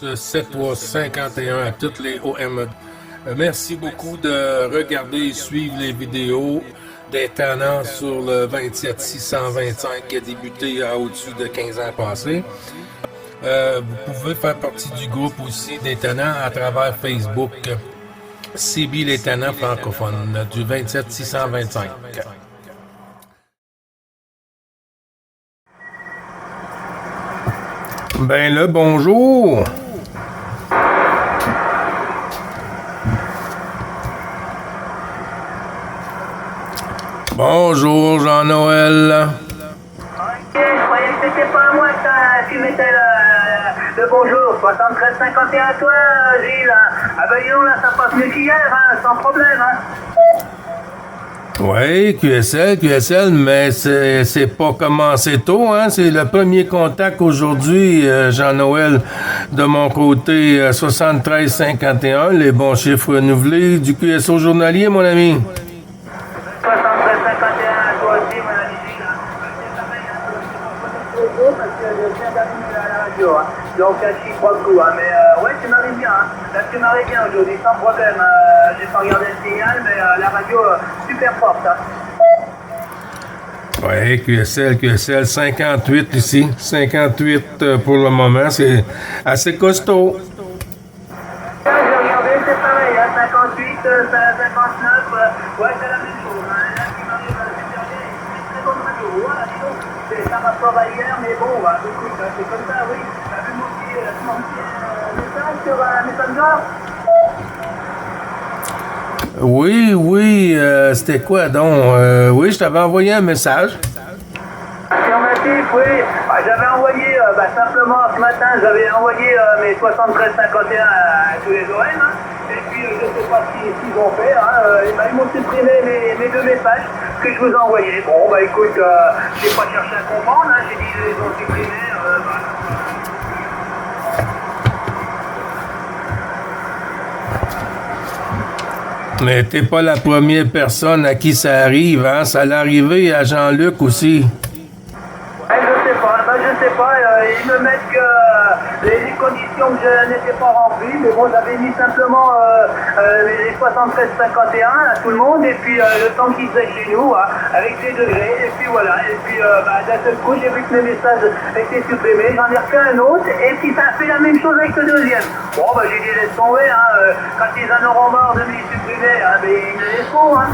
7351 à toutes les OME. Merci beaucoup de regarder et suivre les vidéos des tenants sur le 27625 qui a débuté à au-dessus de 15 ans passés. Vous pouvez faire partie du groupe aussi des tenants à travers Facebook. CB les tenants francophones du 27625. Ben là, bonjour! Bonjour, Jean-Noël. Ok, je croyais que c'était pas à moi que tu mettais le bonjour. 73-51 à toi, Gilles. Ah ben dis donc, là, ça passe mieux qu'hier, hein, sans problème, hein. Oui, QSL, mais c'est pas commencé tôt, hein? C'est le premier contact aujourd'hui, Jean-Noël, de mon côté, 73-51, les bons chiffres renouvelés du QSO journalier, mon ami. 73-51 à toi aussi, mon ami Gilles. Parce que je viens d'allumer la radio, hein. Donc, je crois le coup, hein. Mais ouais, tu m'arrives bien, hein. Là, tu m'arrives bien aujourd'hui, sans problème. J'ai pas regardé le signal, mais la radio, super forte, hein. Oui, QSL, 58 ici. 58 pour le moment, c'est assez costaud. J'ai regardé, c'est pareil, hein. 58, 59, ouais, c'est la même chose, hein. Là, tu m'arrives super bien, c'est très bonne radio. Voilà, dis donc, c'est par rapport à hier, mais bon, bah, écoute, c'est comme ça, oui. T'as vu mon petit message sur Messenger? Oui, c'était quoi donc? Oui, je t'avais envoyé un message. Affirmatif, oui. Bah, j'avais envoyé, simplement ce matin, j'avais envoyé mes 73-51 à tous les OM. Hein. Et puis, je ne sais pas ce qu'ils ont fait. Hein. Ils m'ont supprimé mes deux messages que je vous ai envoyés. Bon, bah écoute, j'ai pas cherché à comprendre. Hein. J'ai dit qu'ils les ont supprimés. Mais t'es pas la première personne à qui ça arrive, hein? Ça allait arriver à Jean-Luc aussi. Je sais pas, ils me mettent que les conditions que je n'étais pas remplies, mais bon, j'avais mis simplement les 73-51 à tout le monde, et puis le temps qu'ils faisaient chez nous, hein, avec les degrés, et puis voilà, et puis d'un seul coup, j'ai vu que mes messages étaient supprimés, j'en ai refait un autre, et puis ça a fait la même chose avec le deuxième. Bon, bah j'ai dit laisse tomber, hein, quand ils en auront marre de me les supprimer, hein, mais ils me laisseront, hein.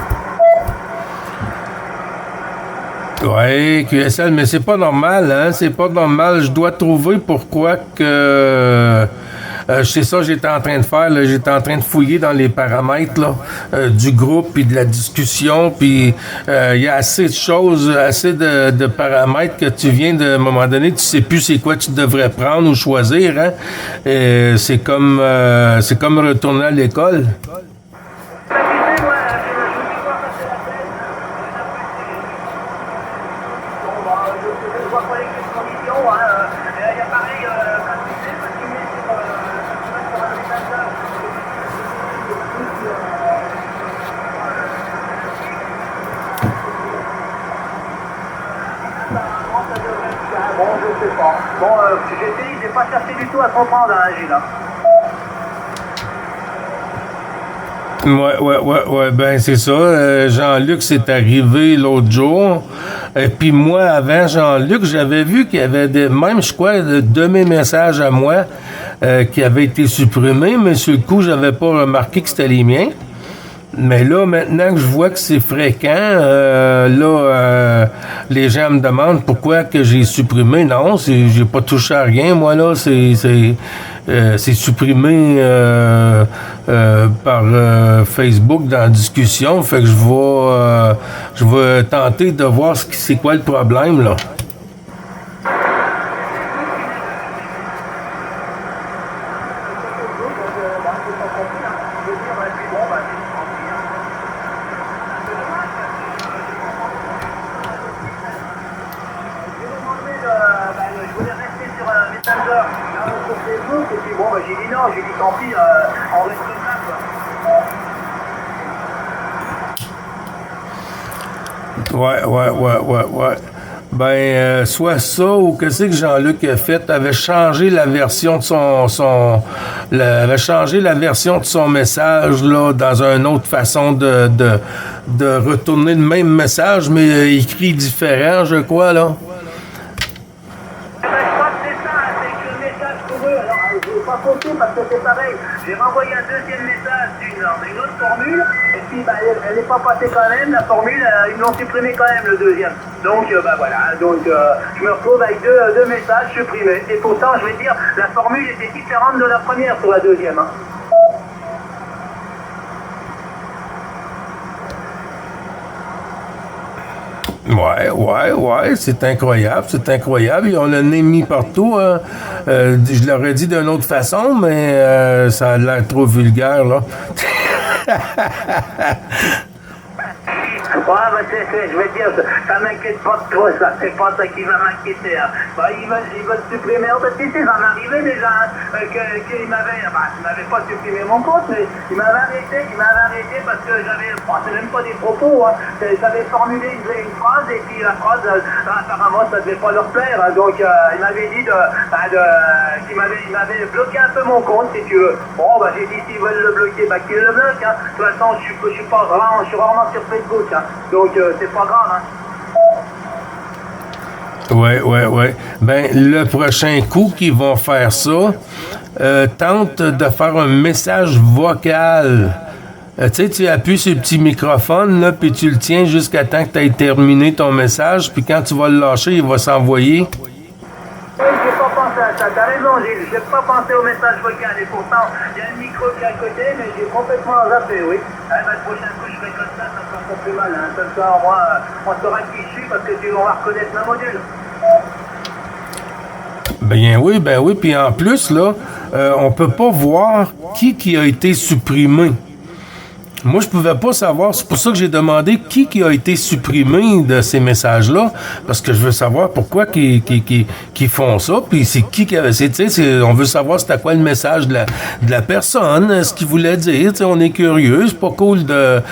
Oui, QSL, mais c'est pas normal, hein? C'est pas normal. Je dois trouver pourquoi que... c'est ça que j'étais en train de faire, là. J'étais en train de fouiller dans les paramètres là, du groupe puis de la discussion, puis il y a assez de choses, assez de paramètres que tu viens de, à un moment donné, tu sais plus c'est quoi tu devrais prendre ou choisir, hein? C'est comme retourner à l'école. Bon, j'ai pas cherché du tout à comprendre, hein, Gilles. Ouais, ben c'est ça. Jean-Luc, c'est arrivé l'autre jour. Et puis moi, avant Jean-Luc, j'avais vu qu'il y avait même, je crois, de mes messages à moi qui avaient été supprimés, mais sur le coup, j'avais pas remarqué que c'était les miens. Mais là, maintenant que je vois que c'est fréquent, les gens me demandent pourquoi que j'ai supprimé. Non, j'ai pas touché à rien. Moi, là, c'est supprimé par Facebook dans la discussion. Fait que je vais tenter de voir c'est quoi le problème, là. J'ai dit non, j'ai dit tant pis, on reste comme ça, quoi. Ouais. soit ça ou qu'est-ce que Jean-Luc a fait, avait changé la version de avait changé la version de son message là dans une autre façon de retourner le même message mais écrit différent, je crois là. Parce que c'est pareil, j'ai renvoyé un deuxième message d'une autre formule, et puis elle n'est pas passée quand même, la formule, ils l'ont supprimé quand même le deuxième. Donc voilà, je me retrouve avec deux messages supprimés. Et pourtant, je vais dire, la formule était différente de la première sur la deuxième. Hein. Ouais, c'est incroyable. Et on l'a mis partout. Hein. Je l'aurais dit d'une autre façon, mais ça a l'air trop vulgaire, là. Je veux dire, ça m'inquiète pas trop, ça. C'est pas ça qui va m'inquiéter. Hein. Ils veulent supprimer. En fait, ça m'est arrivé déjà qu'il m'avait pas supprimé mon compte, mais il m'avait arrêté parce que c'est même pas des propos. Hein. J'avais formulé une phrase et puis la phrase, apparemment, ça devait pas leur plaire. Hein. Donc, il m'avait dit qu'il m'avait bloqué un peu mon compte, si tu veux. Bon, j'ai dit s'ils veulent le bloquer, qu'ils le bloquent. Hein. De toute façon, je suis rarement sur Facebook. Hein. Donc, c'est pas grave, hein. Ouais. Le prochain coup qu'ils vont faire ça, tente de faire un message vocal. Tu appuies sur le petit microphone, là, puis tu le tiens jusqu'à temps que tu aies terminé ton message, puis quand tu vas le lâcher, il va s'envoyer. Oui, j'ai pas pensé à ça, t'as raison Gilles, j'ai pas pensé au message vocal et pourtant il y a le micro qui est à côté mais j'ai complètement zappé, oui. La prochaine fois je ferai comme ça sera encore plus mal, hein. Comme ça au moins on saura qui je suis parce que tu vas reconnaître le module. Ben oui, puis en plus là, on peut pas voir qui a été supprimé. Moi, je pouvais pas savoir. C'est pour ça que j'ai demandé qui a été supprimé de ces messages-là, parce que je veux savoir pourquoi qu'ils font ça, puis c'est on veut savoir c'était quoi le message de la personne, ce qu'il voulait dire. On est curieux. C'est pas cool de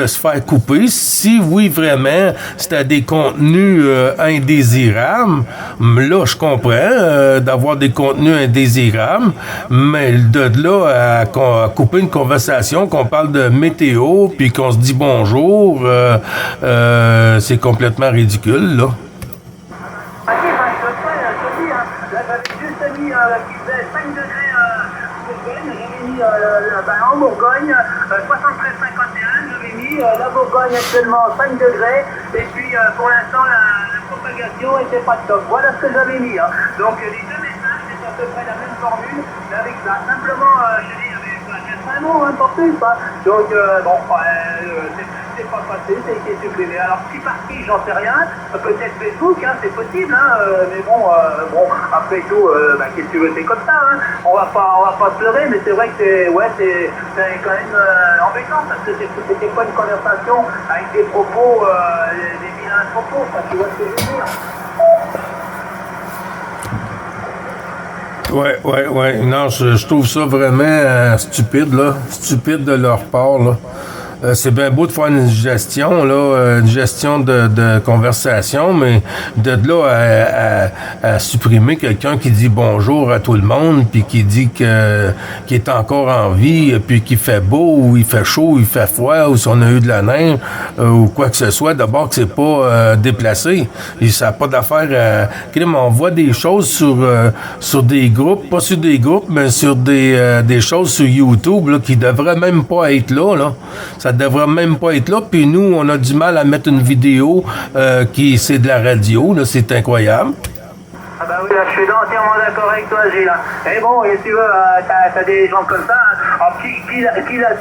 se faire couper. Si oui, vraiment, c'était des contenus indésirables, là, je comprends d'avoir des contenus indésirables, mais de là à couper une conversation, qu'on parle de météo, puis qu'on se dit bonjour, c'est complètement ridicule, là. Ok, je te dis, hein, là, j'avais juste mis qui faisait 5 degrés Bourgogne, j'avais mis en Bourgogne, 73,51, j'avais mis la Bourgogne actuellement 5 degrés, et puis pour l'instant, la propagation était pas top. Voilà ce que j'avais mis. Hein. Donc, les deux messages, c'est à peu près la même formule, mais avec ça. Simplement, je dis, un mot, hein, pas plus, hein. Donc, c'est pas passé, ça a été supprimé. Alors, si par qui, j'en sais rien, peut-être Facebook, hein, c'est possible, hein, mais bon, après tout, qu'est-ce que tu veux, c'est comme ça, hein. On va pas pleurer, mais c'est vrai que c'est quand même embêtant, parce que c'était pas une conversation avec des propos, des vilains propos, enfin, tu vois ce que je veux dire. Ouais. Non, je trouve ça vraiment stupide, là. Stupide de leur part, là. C'est bien beau de faire une gestion, là, une gestion de conversation, mais de là à supprimer quelqu'un qui dit bonjour à tout le monde, puis qui dit qu'il est encore en vie, puis qu'il fait beau, ou il fait chaud, ou il fait froid, ou si on a eu de la neige, ou quoi que ce soit, d'abord que c'est pas déplacé. Et ça n'a pas d'affaire on voit des choses sur des groupes, pas sur des groupes, mais sur des choses sur YouTube là, qui devraient même pas être là. Ça devrait même pas être là, puis nous, on a du mal à mettre une vidéo c'est de la radio, là, c'est incroyable. Ah bah oui, là, je suis entièrement d'accord avec toi, Gilles. Et bon, et tu veux, t'as des gens comme ça, hein. Alors, qui a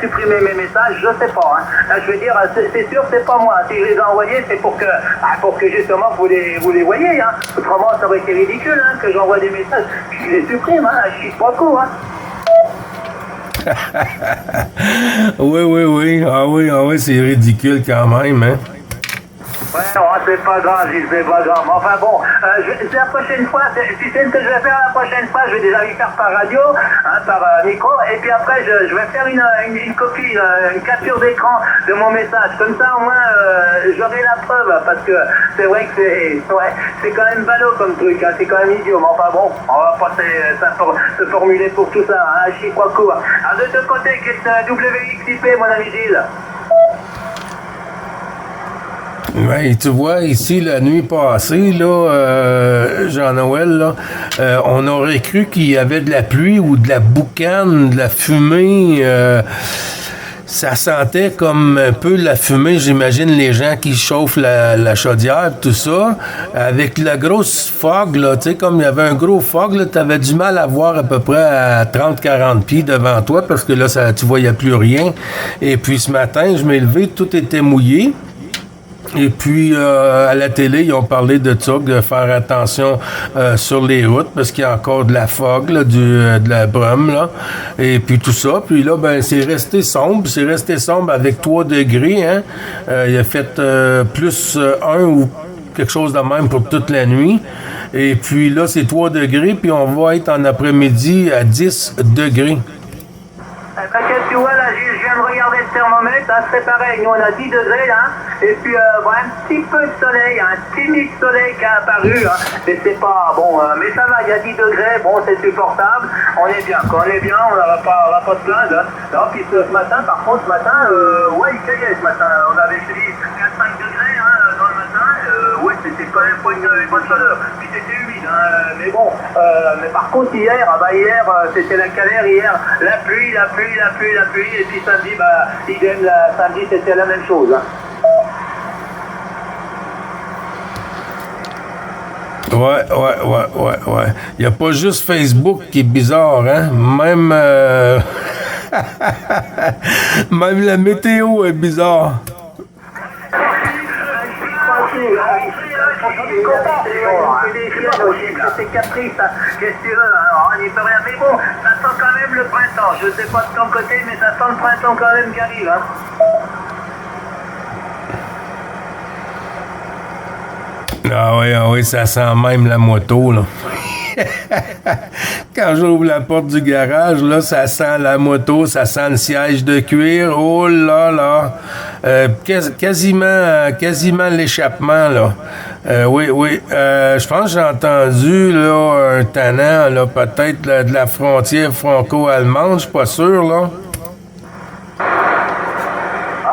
supprimé mes messages, je sais pas, hein. Là, je veux dire, c'est sûr, c'est pas moi. Si je les ai envoyés, c'est pour que justement, vous les voyez, hein. Autrement, ça aurait été ridicule, hein, que j'envoie des messages. Je les supprime, hein. Je suis pas court, hein. Oui. Ah oui, c'est ridicule quand même, hein. Ouais, alors, c'est pas grave, Gilles, c'est pas grave. Enfin bon, c'est la prochaine fois, tu sais ce que je vais faire la prochaine fois, je vais déjà lui faire par radio, hein, par micro, et puis après je vais faire une copie, une capture d'écran de mon message. Comme ça au moins j'aurai la preuve, parce que c'est vrai que c'est quand même ballot comme truc, hein, c'est quand même idiot, mais enfin bon, on va pas se formuler pour tout ça, hein, Chiquaco. Ah, de ton côté, qu'est-ce que WXIP, mon ami Gilles? Oui, tu vois, ici, la nuit passée, là, Jean-Noël, là, on aurait cru qu'il y avait de la pluie ou de la boucane, de la fumée. Ça sentait comme un peu la fumée, j'imagine, les gens qui chauffent la chaudière, tout ça. Avec la grosse fog, là, tu sais, comme il y avait un gros fog, là, t'avais du mal à voir à peu près à 30-40 pieds devant toi, parce que là, tu voyais plus rien. Et puis ce matin, je m'ai levé, tout était mouillé. Et puis, à la télé, ils ont parlé de ça, de faire attention sur les routes, parce qu'il y a encore de la fog, là, de la brume, là, et puis tout ça. Puis là, ben, c'est resté sombre avec 3 degrés, hein. Il a fait plus 1 ou quelque chose de même pour toute la nuit. Et puis là, c'est 3 degrés, puis on va être en après-midi à 10 degrés. T'inquiète, tu vois, là, je viens de regarder le thermomètre, hein, c'est pareil, nous on a 10 degrés, hein, et puis voilà, un petit peu de soleil, un timide soleil qui a apparu, hein, mais c'est pas, bon, mais ça va, il y a 10 degrés, bon, c'est supportable, on est bien, quand on est bien, on va pas se plaindre, hein. Non, puis ce matin, par contre, ouais, il caillait ce matin, on avait, je te dis, 4-5 degrés, hein, dans le matin, ouais, c'était quand même pas une bonne chaleur, puis c'était humide, hein, mais bon, mais par contre, hier, c'était la galère, hier, la pluie, et puis samedi, idem, samedi, c'était la même chose. Hein. Ouais. Il n'y a pas juste Facebook qui est bizarre, hein? Même, même la météo est bizarre. C'est caprice, qu'est-ce que tu veux, alors on n'y peut rien, mais bon, ça sent quand même le printemps, je sais pas de ton côté, mais ça sent le printemps quand même qui arrive, hein. Ah oui, ça sent même la moto, là. Quand j'ouvre la porte du garage, là, ça sent la moto, ça sent le siège de cuir. Oh là là! Quasiment l'échappement, là. Oui. Je pense que j'ai entendu, là, un tannant, là, peut-être de la frontière franco-allemande, je suis pas sûr, là.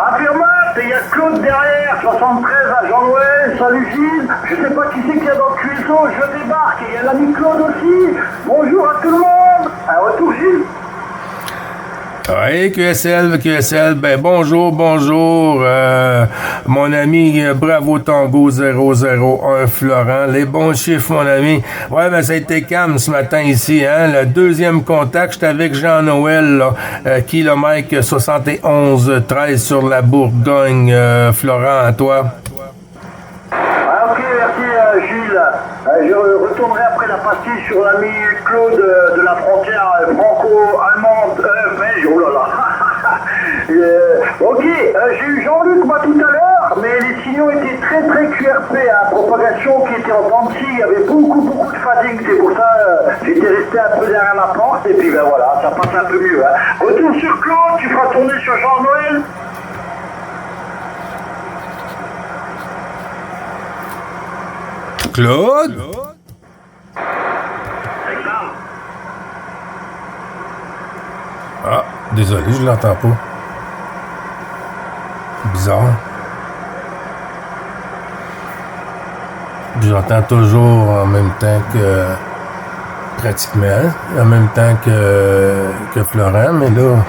Affirmate, il y a Claude derrière, 73 à Jean-Noël, salut Gilles, je sais pas qui c'est qu'il y a dans le cuisson, je débarque, et il y a l'ami Claude aussi, bonjour à tout le monde, à retour Gilles. Oui, QSL, ben bonjour, mon ami Bravo Tango 001 Florent, les bons chiffres, mon ami. Ouais, ben ça a été calme ce matin ici, hein, le deuxième contact, j'étais avec Jean-Noël, là, kilomètre 71 13 sur la Bourgogne, Florent, à toi. Ok, merci Gilles. Je retournerai après la pastille sur l'ami Claude de la frontière franco-allemande, belge, oh là là. Ok, j'ai eu Jean-Luc moi tout à l'heure, mais les signaux étaient très QRP, hein, propagation qui était en dents de scie, il y avait beaucoup de fading, c'est pour ça j'étais resté un peu derrière la porte, et puis ben voilà, ça passe un peu mieux. Hein. Retour sur Claude, tu feras tourner sur Jean-Noël. Claude? Ah, désolé, je l'entends pas. Bizarre. J'entends toujours en même temps que... pratiquement, en même temps que Florent, mais là...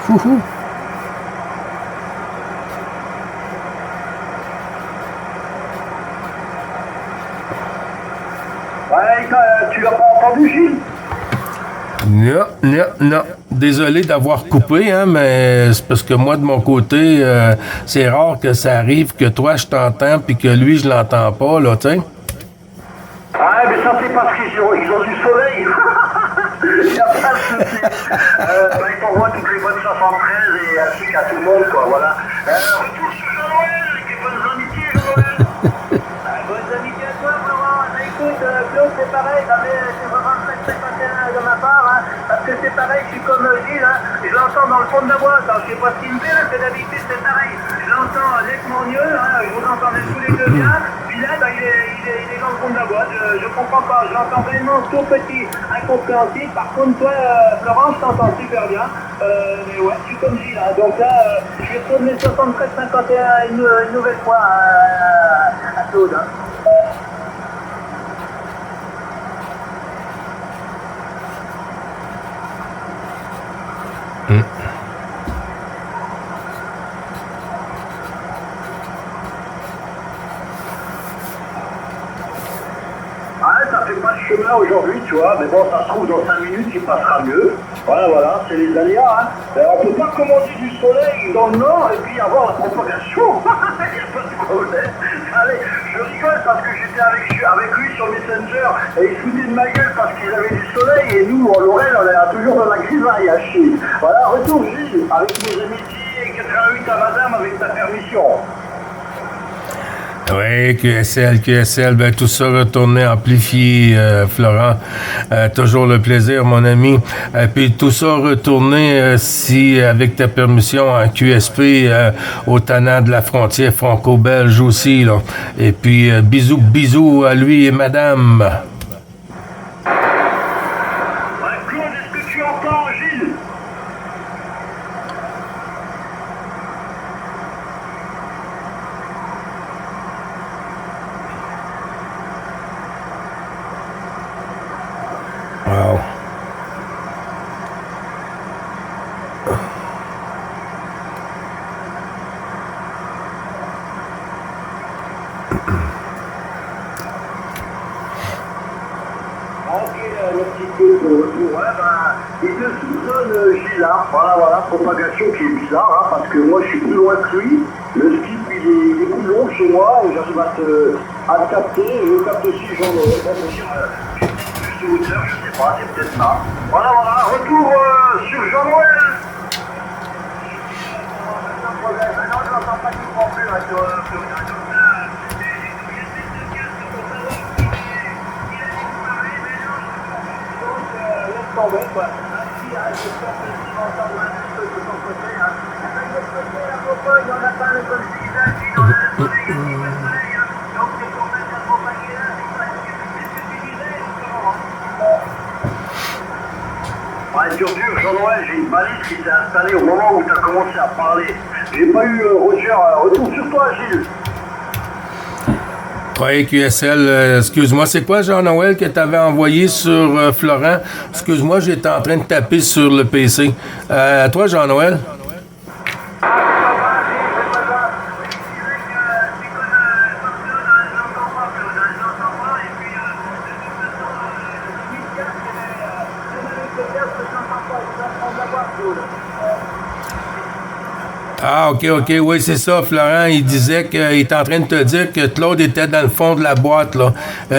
Tu l'as pas entendu, Gilles? Non. Désolé d'avoir coupé, hein, mais c'est parce que moi, de mon côté, c'est rare que ça arrive que toi, je t'entends puis que lui, je l'entends pas, là, tu sais. Ah, mais ça, c'est parce qu'ils ont du soleil. Il n'y a pas de souci. Ils t'envoient toutes les bonnes 73 et ainsi qu'à tout le monde, quoi, voilà. Retour sur Jean-Noël, avec les bonnes amitiés, Jean-Noël. Bonne hein, parce que c'est pareil, je suis comme Gilles, hein, je l'entends dans le fond de la boîte, alors je sais pas ce qu'il me fait, là, c'est d'habitude, c'est pareil. Je l'entends nettement mieux, hein, je vous entendais tous les deux bien, puis là, bah, il est dans le fond de la boîte, je comprends pas, je l'entends vraiment tout petit, incompréhensible. Par contre, toi, Florent, je t'entends super bien, mais ouais, je suis comme Gilles, hein, donc là, je vais tourner 73-51 une nouvelle fois à Claude. Hein. Ça fait pas de chemin aujourd'hui, tu vois, mais bon, ça se trouve dans 5 minutes, il passera mieux. Voilà, c'est les aléas. Hein. On peut pas commander du soleil dans le nord et puis avoir la propagation. Il n'y a pas de problème. Allez, je rigole parce que j'étais avec lui sur Messenger et il se foutait de ma gueule parce qu'il avait du soleil et nous, en Lorraine, on est toujours dans la grisaille à Chine. Voilà, retour Gilles, avec mes amitiés 88 à Madame avec ta permission. Oui, QSL, ben tout ça retourné, amplifié, Florent. Toujours le plaisir, mon ami. Puis tout ça retourné, si avec ta permission, en QSP, au tannant de la frontière franco-belge aussi, là. Et puis bisous à lui et madame. Claude, est-ce que tu entends, Gilles? Wow. Le petit peu de retour, ouais, il te soupçonne Gilles, hein. Voilà, propagation qui est bizarre, hein, parce que moi je suis plus loin que lui, le skip il est plus long chez moi, et j'arrive à te capter, et je capte aussi Jean-Noël, j'ai peut-être plus de hauteur, je sais pas, c'est peut-être ça. Voilà, retour sur Jean-Noël. Maintenant je n'entends pas tout non plus, hein, sur tomber, quoi. Ainsi, j'espère que tu vas entendre un petit peu de ton côté. De l'autre côté, la propos, il n'y en a pas, comme je disais, on a le soleil, il y a un petit peu de soleil. Donc, c'est pour mettre la propagée là, c'est ce que tu disais, ouais, dur, Jean-Noël, j'ai une balise qui s'est installée au moment où tu as commencé à parler. J'ai pas eu Roger. Retour sur toi, Gilles. Oui, QSL, excuse-moi, c'est quoi, Jean-Noël, que tu avais envoyé sur Florent? Excuse-moi, j'étais en train de taper sur le PC. À toi, Jean-Noël? Ah, OK, oui, c'est ça, Florent. Il disait qu'il était en train de te dire que Claude était dans le fond de la boîte, là,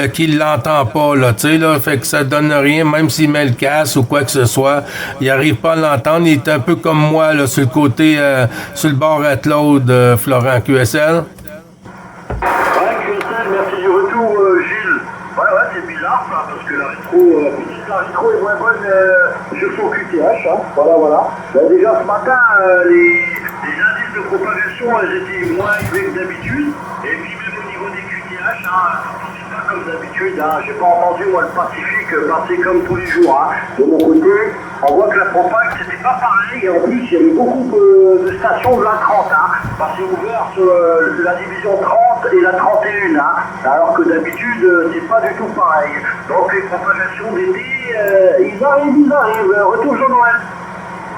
qu'il l'entend pas, là, tu sais, là, fait que ça donne rien, même s'il met le casque ou quoi que ce soit, il arrive pas à l'entendre. Il est un peu comme moi, là, sur le côté, sur le bord à Claude, Florent. QSL? Ouais, QSL, merci du retour, Gilles. Ouais, c'est bizarre, ça, parce que la rétro est moins bonne sur son QTH, hein. Voilà. Ben, déjà, ce matin, les indices de propagation, elles étaient moins élevés que d'habitude. Et puis même au niveau des QTH, hein, c'est pas comme d'habitude. Hein, j'ai pas entendu, moi, le Pacifique passer comme tous les jours. Hein. De mon côté, on voit que la propag, c'était pas pareil. Et en plus, il y avait beaucoup de stations de la 30. Hein, parce que c'est ouvert sur la division 30 et la 31. Hein, alors que d'habitude, c'est pas du tout pareil. Donc les propagations d'été, ils arrivent. Retour Jean-Noël.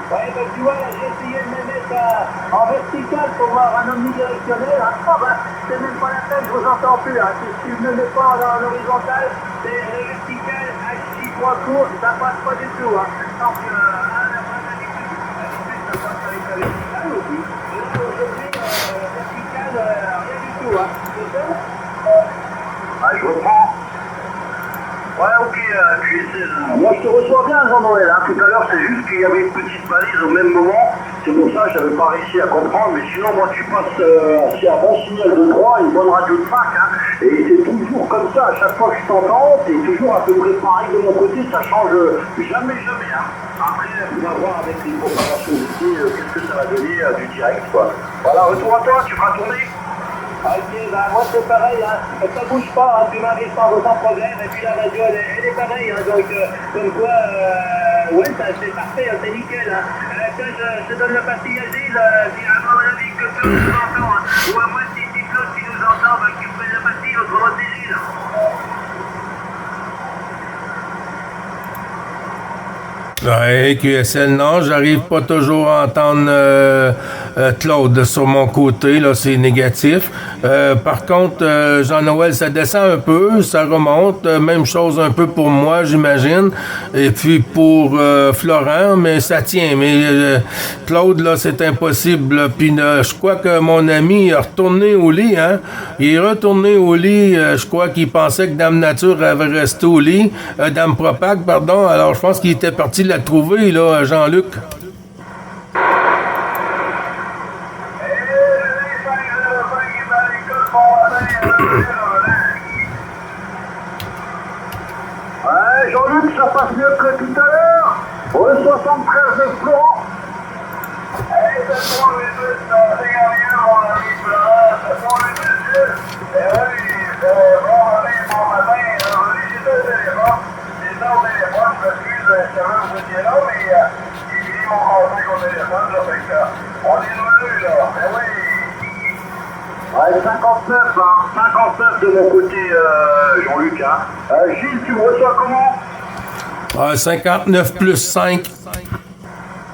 Ouais, ben tu vois, j'ai essayé de me mettre en vertical pour voir un omnidirectionnel. Hein. C'est même pas la peine, je vous entends plus. Hein. Si tu ne me mets pas en horizontal, c'est le vertical, H6 3 courts, ça passe pas du tout. Hein. Donc, la vraie habitude, ça passe avec la verticale aussi. Et là, aujourd'hui, vertical, rien du tout. Hein. C'est ça? Je reprends. Ouais, ok, moi je te reçois bien, Jean-Noël. Hein. Tout à l'heure, c'est juste qu'il y avait une petite balise au même moment. C'est pour ça que je n'avais pas réussi à comprendre. Mais sinon, moi, tu passes c'est un bon signal de droit, une bonne radio de fac. Hein. Et c'est toujours comme ça. À chaque fois que je t'entends, c'est toujours à peu près pareil de mon côté. Ça change jamais. Hein. Après, on va voir avec les préparations d'ici, qu'est-ce que ça va donner du direct, quoi. Voilà, retour à toi, tu feras tourner. Ok, bah moi c'est pareil, hein. Ça bouge pas, hein. Tu m'arrives sans problème, et puis la radio elle est pareille, hein. Donc comme quoi, ouais, c'est parfait, hein. C'est nickel. Hein. Tiens, je te donne le pastille Gilles, si à mon avis que Claude nous entend, hein. Ou à moi si Claude qui nous entend, bah, qu'il prenne la pastille, autrement c'est Gilles. Ouais, QSL, non, j'arrive pas toujours à entendre Claude sur mon côté, là, c'est négatif. Par contre, Jean-Noël, ça descend un peu, ça remonte, même chose un peu pour moi, j'imagine, et puis pour Florent, mais ça tient. Mais Claude, là, c'est impossible. Puis je crois que mon ami est retourné au lit, hein. Il est retourné au lit, je crois qu'il pensait que Dame Nature avait resté au lit, Dame Propag, pardon, alors je pense qu'il était parti la trouver, là, Jean-Luc. Ouais, Jean-Luc, ça passe mieux que tout à l'heure. Au 73 de Florent. Ça prend les deux, ça regarde bien, mon ami Florent. Ça prend les deux. Oui, bon matin, j'étais au téléphone. J'étais au téléphone, je m'excuse, je savais que vous étiez là, mais ils m'ont rentré au téléphone, là, fait que on est deux, là. Oui. Ouais, 59, hein. 59 de mon côté, Jean-Luc, hein. Gilles, tu me reçois comment? 59 plus 5.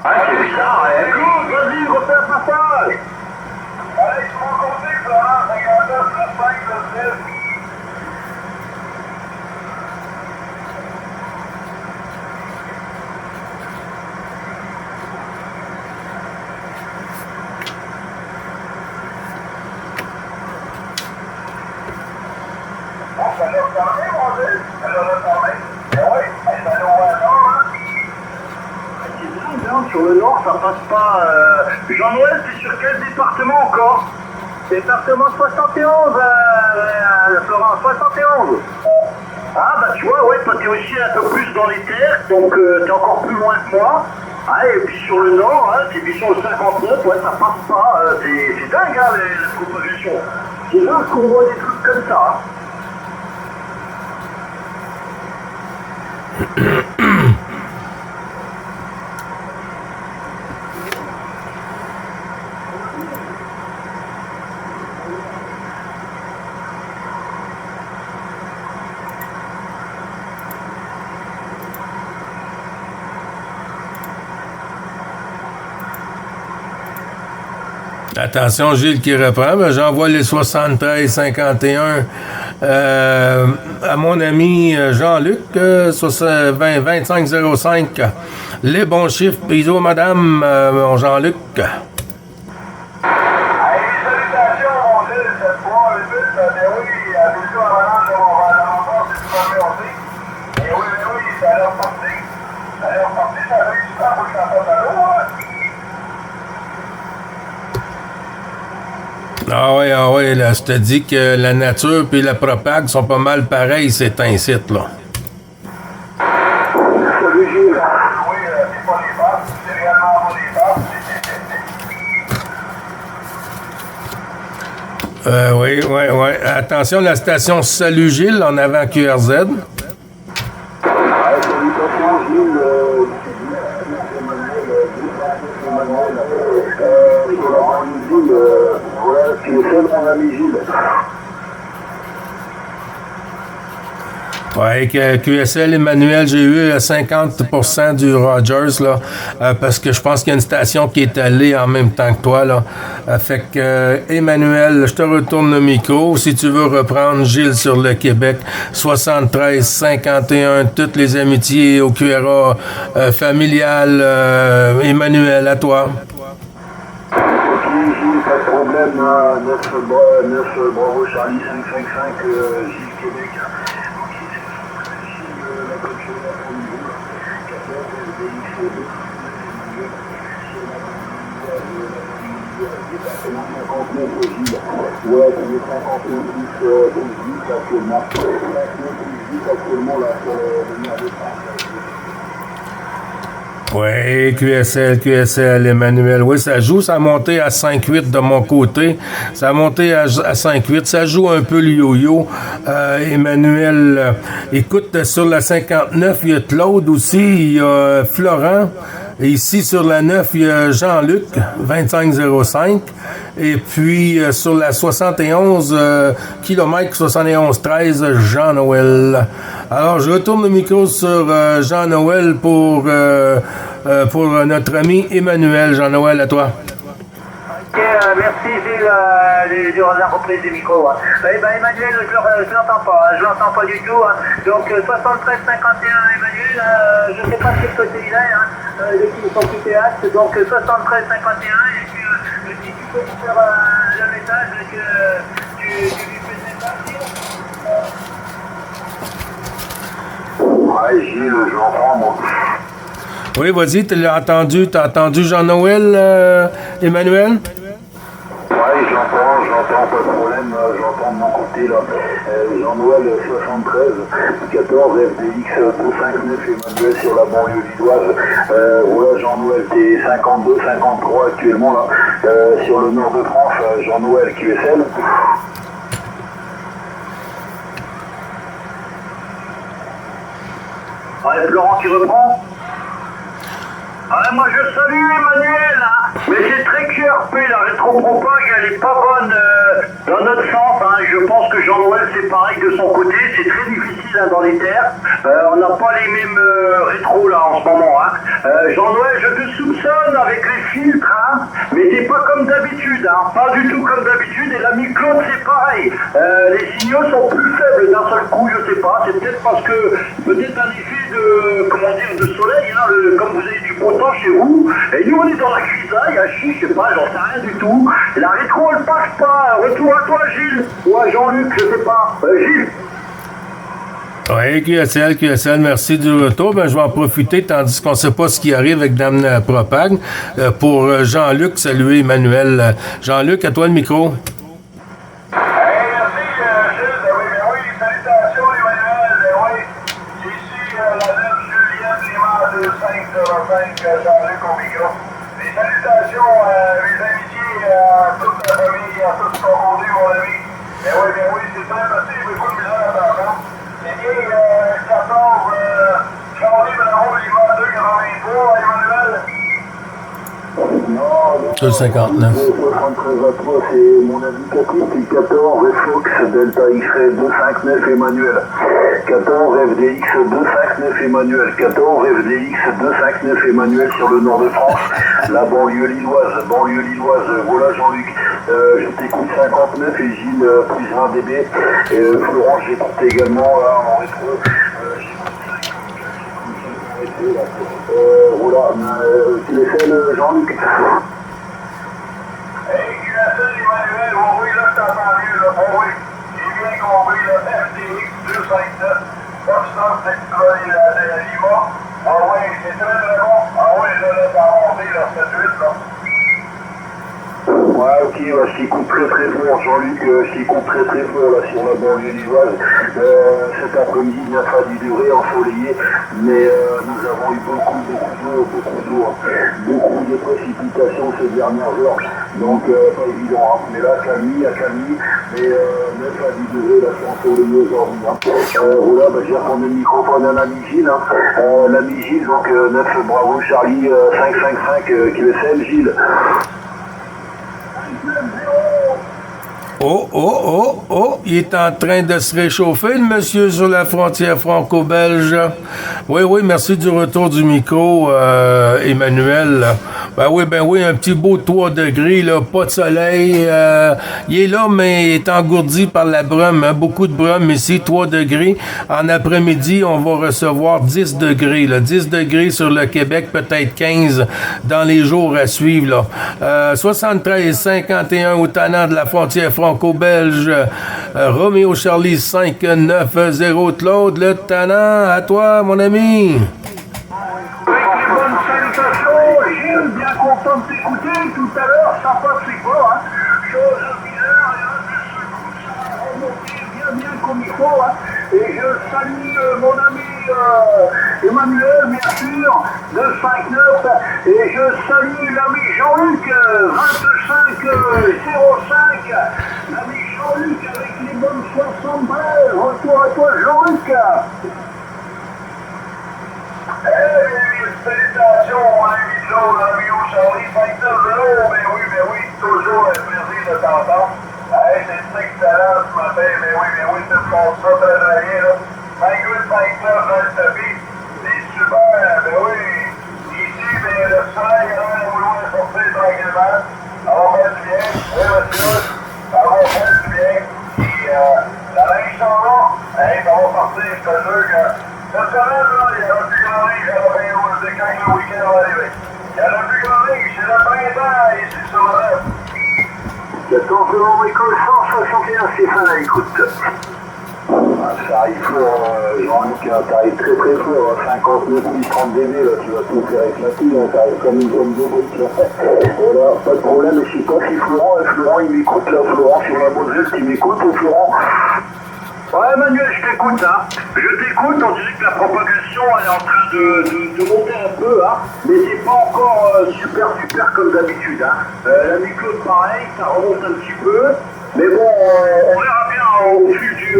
Ah, c'est bizarre, hein. Écoute, vas-y, refais un passage. Allez, je m'en compte, Florent, 59 plus 5 plus 10. Ça l'a parlé, mon Dieu. Ça l'a parlé. Eh oui, ça l'a ouvert, hein. C'est dingue, hein. Sur le nord, ça passe pas. Jean-Noël, t'es sur quel département encore? Département 71, Florent, 71. Ah, bah tu vois, ouais, toi t'es aussi un peu plus dans les terres, donc t'es encore plus loin que moi. Ah, et puis sur le nord, hein, t'es sur le 59, ouais, ça passe pas. C'est dingue, hein, la propagation. C'est rare qu'on voit des trucs comme ça, hein. Attention, Gilles qui reprend. Ben, j'envoie les 73-51 à mon ami Jean-Luc, 25-05. Les bons chiffres. Bisous, madame, mon Jean-Luc. Salutations, mon Gilles, cette fois, le but, ben oui, bisous à madame de mon rencontre, c'est tout à fait. Et oui, ça a l'air parti. Ça a l'air parti, ça a réussi à vous chanter à l'eau, hein. Ah ouais, là, je te dis que la nature puis la propague sont pas mal pareilles, c'est un site, là. Salut Gilles. Oui, c'est pas les basses, c'est réellement pas les basses. Oui. Attention, la station Salut Gilles, en avant QRZ. Salutations Gilles, voilà, tu es mon ami Gilles. Ouais, QSL Emmanuel, j'ai eu 50% du Rogers, là, parce que je pense qu'il y a une station qui est allée en même temps que toi, là. Fait que, Emmanuel, je te retourne le micro. Si tu veux reprendre Gilles sur le Québec, 73-51, toutes les amitiés au QRA familial. Emmanuel, à toi. Ok, Gilles, pas de problème, 9 Bravo Charlie 555, Gilles Québec. Ouais, c'est les 59 actuellement. 59 actuellement là sur le nerf de France. Oui, QSL, Emmanuel. Oui, ça joue, ça a monté à 5-8 de mon côté. Ça a monté à 5-8. Ça joue un peu le yo-yo. Emmanuel, écoute, sur la 59, il y a Claude aussi, il y a Florent. Et ici, sur la 9, il y a Jean-Luc, 2505. Et puis, sur la 71, kilomètre 71-13, Jean-Noël. Alors, je retourne le micro sur Jean-Noël pour notre ami Emmanuel. Jean-Noël, à toi. Ok, merci Gilles, durant la reprise du micro. Hein. Emmanuel, je l'entends pas, je l'entends pas du tout. Hein. Donc 73-51 Emmanuel, je sais pas de quel côté il est, hein, depuis son QTH, donc 73-51 et puis si tu peux me faire le message que tu lui fais le message. Ouais, Gilles, je l'entends moi. Oui, vas-y, t'as entendu Jean-Noël, Emmanuel? Ouais, j'entends, pas de problème, j'entends de mon côté là. Jean-Noël 73, 14, FDX 259 Emmanuel sur la banlieue lilloise. Voilà, Jean-Noël t'es 52, 53 actuellement là, sur le nord de France, Jean-Noël QSL. Ouais, Laurent qui reprend. Moi je salue Emmanuel, hein. Mais c'est très QRP, la rétropropage elle est pas bonne dans notre sens, hein. Je pense que Jean-Noël c'est pareil de son côté, c'est très difficile hein, dans les terres, on n'a pas les mêmes rétros là en ce moment, hein. Jean-Noël je te soupçonne avec les filtres, hein, mais c'est pas comme d'habitude, hein. Pas du tout comme d'habitude, et l'ami Claude c'est pareil, les signaux sont plus faibles d'un seul coup, je sais pas, c'est peut-être parce que, peut-être un effet de, de soleil, hein, comme vous avez du beau temps chez vous, et nous on est dans la grisaille, à chier, je sais pas, j'en sais rien du tout. La rétro elle passe pas. Retour à toi Gilles, ou à Jean-Luc, je sais pas. Gilles. Oui, QSL, merci du retour. Ben, je vais en profiter, tandis qu'on ne sait pas ce qui arrive avec Dame Propague, pour Jean-Luc saluer Emmanuel. Jean-Luc, à toi le micro. Jean-Luc au micro. Les salutations, les amitiés à toute la famille, à tout ton côté, mon ami. Ben oui, c'est très facile, beaucoup de misère à t'entendre. C'est bien 14, Charlie Bravo, l'hiver 283, Emmanuel. Non, 259. 73 à 3, c'est mon avis Cathy, c'est 14, Fox, Delta X-Ray 259, Emmanuel. 14, FDX 259, Emmanuel. 14, FDX 259, Emmanuel sur le nord de France. La banlieue lilloise, voilà Jean-Luc. Je t'écoute 59 et Gilles plus 20 dB. Florent, j'écoute également là, en rétro. Voilà, QSL Jean-Luc. Hey, QSL Emmanuel, oui, là, je t'entends mieux, là. Oui, j'ai bien compris, là, FDX 259, Foxtrot, Lima. Ah oui, c'est très très bon. Ah oui, là, t'as monté, là, cette huile, là. Ouais, ok, bah, je t'écoute très très fort, Jean-Luc, je t'écoute très très fort là sur la banlieue lilloise. Cet après-midi, 9 à 10 degrés ensoleillé, mais nous avons eu beaucoup d'eau, beaucoup de précipitations ces dernières heures, donc pas évident, hein. Mais là, calmie, mais 9 à 10 degrés, là, c'est ensoleillé aujourd'hui. Hein. Voilà, bah, j'ai reconnu le microphone à l'ami Gilles, hein. L'ami Gilles, donc 9 Bravo Charlie 555 QSL, Gilles. Oh, il est en train de se réchauffer, le monsieur sur la frontière franco-belge. Oui, merci du retour du micro, Emmanuel. Ben oui, un petit beau 3 degrés, là, pas de soleil. Il est là, mais il est engourdi par la brume, hein, beaucoup de brume ici, 3 degrés. En après-midi, on va recevoir 10 degrés, là, 10 degrés sur le Québec, peut-être 15 dans les jours à suivre, là. 73-51 au tannant de la frontière franco-belge. Roméo Charlie 590 Claude, le tannant, à toi, mon ami. Oui, bonne content de t'écouter tout à l'heure, ça passait pas, hein. Chose bizarre, ça a remonté bien comme il faut, hein. Et je salue mon ami Emmanuel, bien sûr, de 5-9, et je salue l'ami Jean-Luc, 25-05, l'ami Jean-Luc avec les bonnes 73, retour à toi Jean-Luc. Salutations, mon ami Joe, l'ami Charlie, 5-9-0, mais oui, toujours un plaisir de t'entendre. Hey, c'est excellent ce matin, mais oui, tu te passes pas très bien, là. 5-8, 5-9 dans le tapis, c'est super, mais oui. Ici, mais le soleil est en vouloir sortir tranquillement. Ça va faire du bien, oui, monsieur, ça va faire du bien. Puis, la neige s'en va, hey, ça va partir, je te jure que cette semaine, là, il y a un plus grand neige à la fin de quand le week-end va arriver. Il y a le plus grand neige, c'est le printemps ici sur le rêve. 14 novembre, école 161, Stéphane à l'écoute. Ça arrive fort, Jean-Luc, ça arrive très fort, 59 30 dB, là, tu vas tout faire éclater, ça arrive comme une bombe de briques, là. Voilà, pas de problème, je sais pas si Florent, il m'écoute, là, Florent, sur la Moselle, qui m'écoute, Florent. Ouais, Emmanuel, je t'écoute, hein. Je t'écoute, on dirait que la propagation, elle est en train de monter un peu, hein. Mais c'est pas encore super comme d'habitude, hein. L'ami Claude, pareil, ça remonte un petit peu. Mais bon, on verra bien au fil du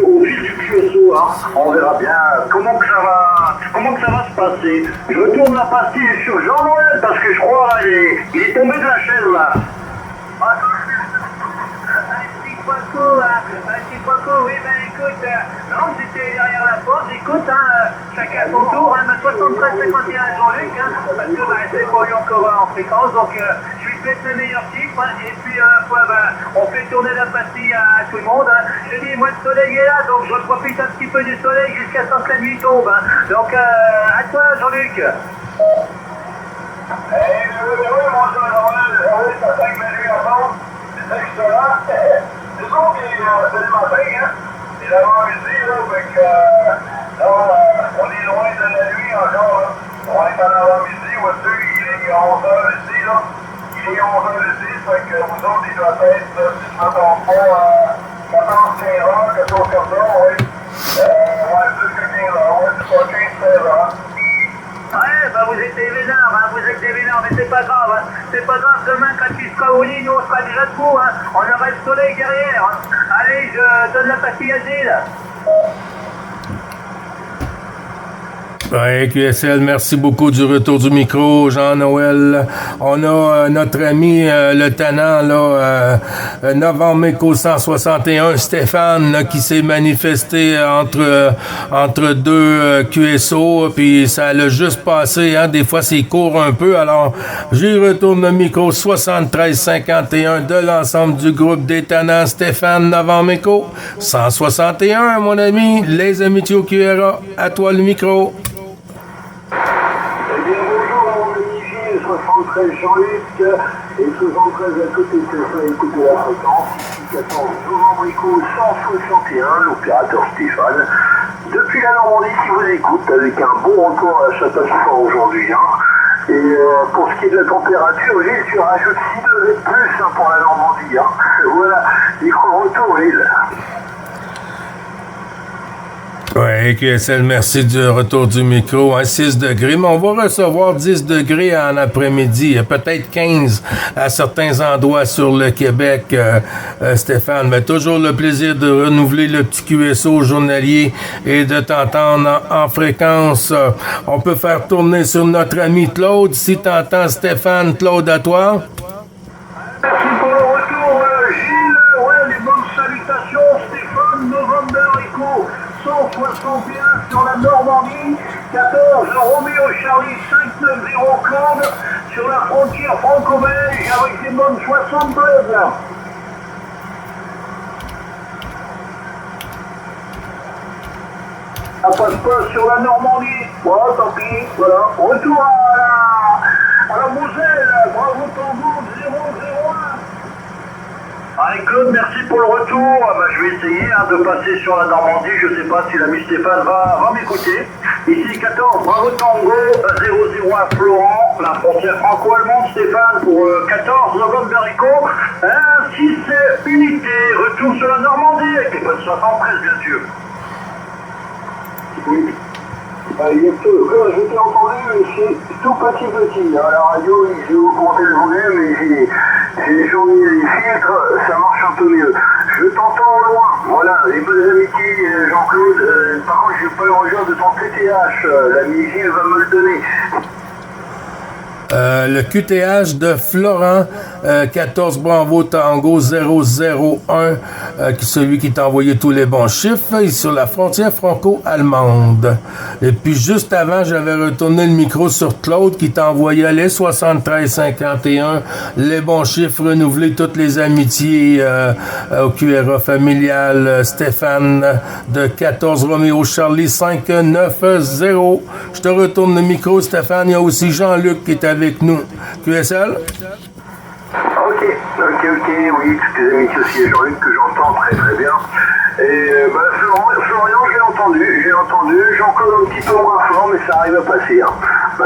QSO, hein. On verra bien comment que ça va se passer. Je retourne la pastille sur Jean-Noël parce que je crois il est tombé de la chaise, là. Oui, ben écoute, non, j'étais derrière la porte, écoute, chacun son tour, 73-51 Jean-Luc, parce que c'est pas eu encore en fréquence, donc je lui souhaite le meilleur chiffre, et puis on fait tourner la pastille à tout le monde. Je dis, moi le soleil est là, donc je profite un petit peu du soleil jusqu'à ce que la nuit tombe. Donc à toi Jean-Luc. Oui, mon Jean-Noël, ça fait que la nuit avance, c'est excellent. C'est autres, c'est le matin, hein? C'est l'avant-midi, là, fait que, là, on est loin de la nuit encore, là. On est en avant-midi, voici, il est 11h ici, là. Il est 11h ici, fait que vous autres, il doit être, si je ne me trompe pas, 14-15h, quelque chose comme ça, oui. Plus que 15h, ouais, c'est pas 15-16h. Ouais, bah vous êtes des vénards, mais c'est pas grave, c'est pas grave, demain quand tu seras au lit, nous on sera déjà debout, on aura le soleil derrière. Allez, je donne la pastille à Gilles. Ouais, QSL, merci beaucoup du retour du micro, Jean-Noël. On a notre ami le tenant, là, Novembre Éco 161, Stéphane, là, qui s'est manifesté entre deux QSO, puis ça l'a juste passé, hein, des fois c'est court un peu, alors j'y retourne le micro 73-51 de l'ensemble du groupe des tenants, Stéphane, Novembre Éco 161, mon ami, les amitiés au QRA, à toi le micro. Bonjour, mon ami Gilles, 73 Jean-Luc, et 73 à côté de ça, écoutez la fréquence, ici 14 novembre éco 161, l'opérateur Stéphane. Depuis la Normandie, qui vous écoute, avec un bon retour à Château-Chiffon aujourd'hui, hein. Et pour ce qui est de la température, Gilles, tu rajoutes 6 degrés de plus, hein, pour la Normandie, hein. Voilà, micro-retour, Gilles. Oui, QSL, merci du retour du micro. 6 degrés, mais on va recevoir 10 degrés en après-midi, peut-être 15 à certains endroits sur le Québec, Stéphane. Mais toujours le plaisir de renouveler le petit QSO journalier et de t'entendre en fréquence. On peut faire tourner sur notre ami Claude. Si t'entends Stéphane, Claude, à toi. Merci pour le retour, Gilles. Ouais, les bonnes salutations, Stéphane, Novembre Éco 161 sur la Normandie, 14 Roméo Charlie 590 Claude sur la frontière franco-belge avec des bonnes 73. Ça passe pas sur la Normandie. Voilà, tant pis, voilà. Retour à la Moselle, bravo Tambour 001. Allez Claude, merci pour le retour. Je vais essayer de passer sur la Normandie. Je ne sais pas si l'ami Stéphane va m'écouter. Ici 14, Bravo Tango, 0-0 à Florent, la frontière franco-allemande, Stéphane pour 14, November Echo, 6 unités, retour sur la Normandie, avec les codes 73 bien sûr. Oui. Il y a tout, comme je t'ai entendu, c'est tout petit. À la radio, j'ai augmenté le volume et j'ai changé les filtres, ça marche un peu mieux. Je t'entends au loin, voilà, les bonnes amitiés, Jean-Claude. Par contre, j'ai pas le rejoindre de ton QTH, l'ami Gilles va me le donner. Le QTH de Florent, 14 Bravo Tango 001, qui celui qui t'a envoyé tous les bons chiffres, est sur la frontière franco-allemande. Et puis juste avant, j'avais retourné le micro sur Claude qui t'a envoyé les 73-51, les bons chiffres renouvelés, toutes les amitiés au QRA familial, Stéphane de 14 Roméo Charlie 590. Je te retourne le micro, Stéphane. Il y a aussi Jean-Luc qui est avec nous. QSL? Ok, oui, toutes les amitiés aussi, et Jean-Luc que j'entends très bien. Et Florian, j'ai entendu, Jean-Claude un petit peu moins fort, mais ça arrive à passer. Hein.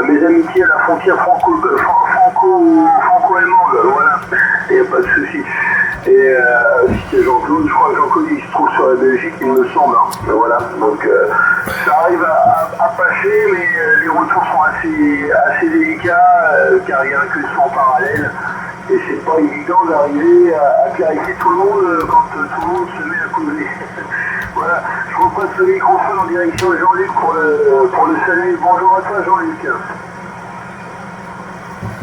Mes amitiés à la frontière franco-allemande, voilà, il n'y a pas de souci. Et si c'est Jean-Claude, je crois que Jean-Claude il se trouve sur la Belgique, il me semble. Hein. Voilà, donc ça arrive à passer, mais les retours sont assez délicats, car il y a un que en parallèle. Et c'est pas évident d'arriver à clarifier tout le monde quand tout le monde se met à causer. Voilà, je repasse le microphone en direction de Jean-Luc pour le saluer. Bonjour à toi Jean-Luc.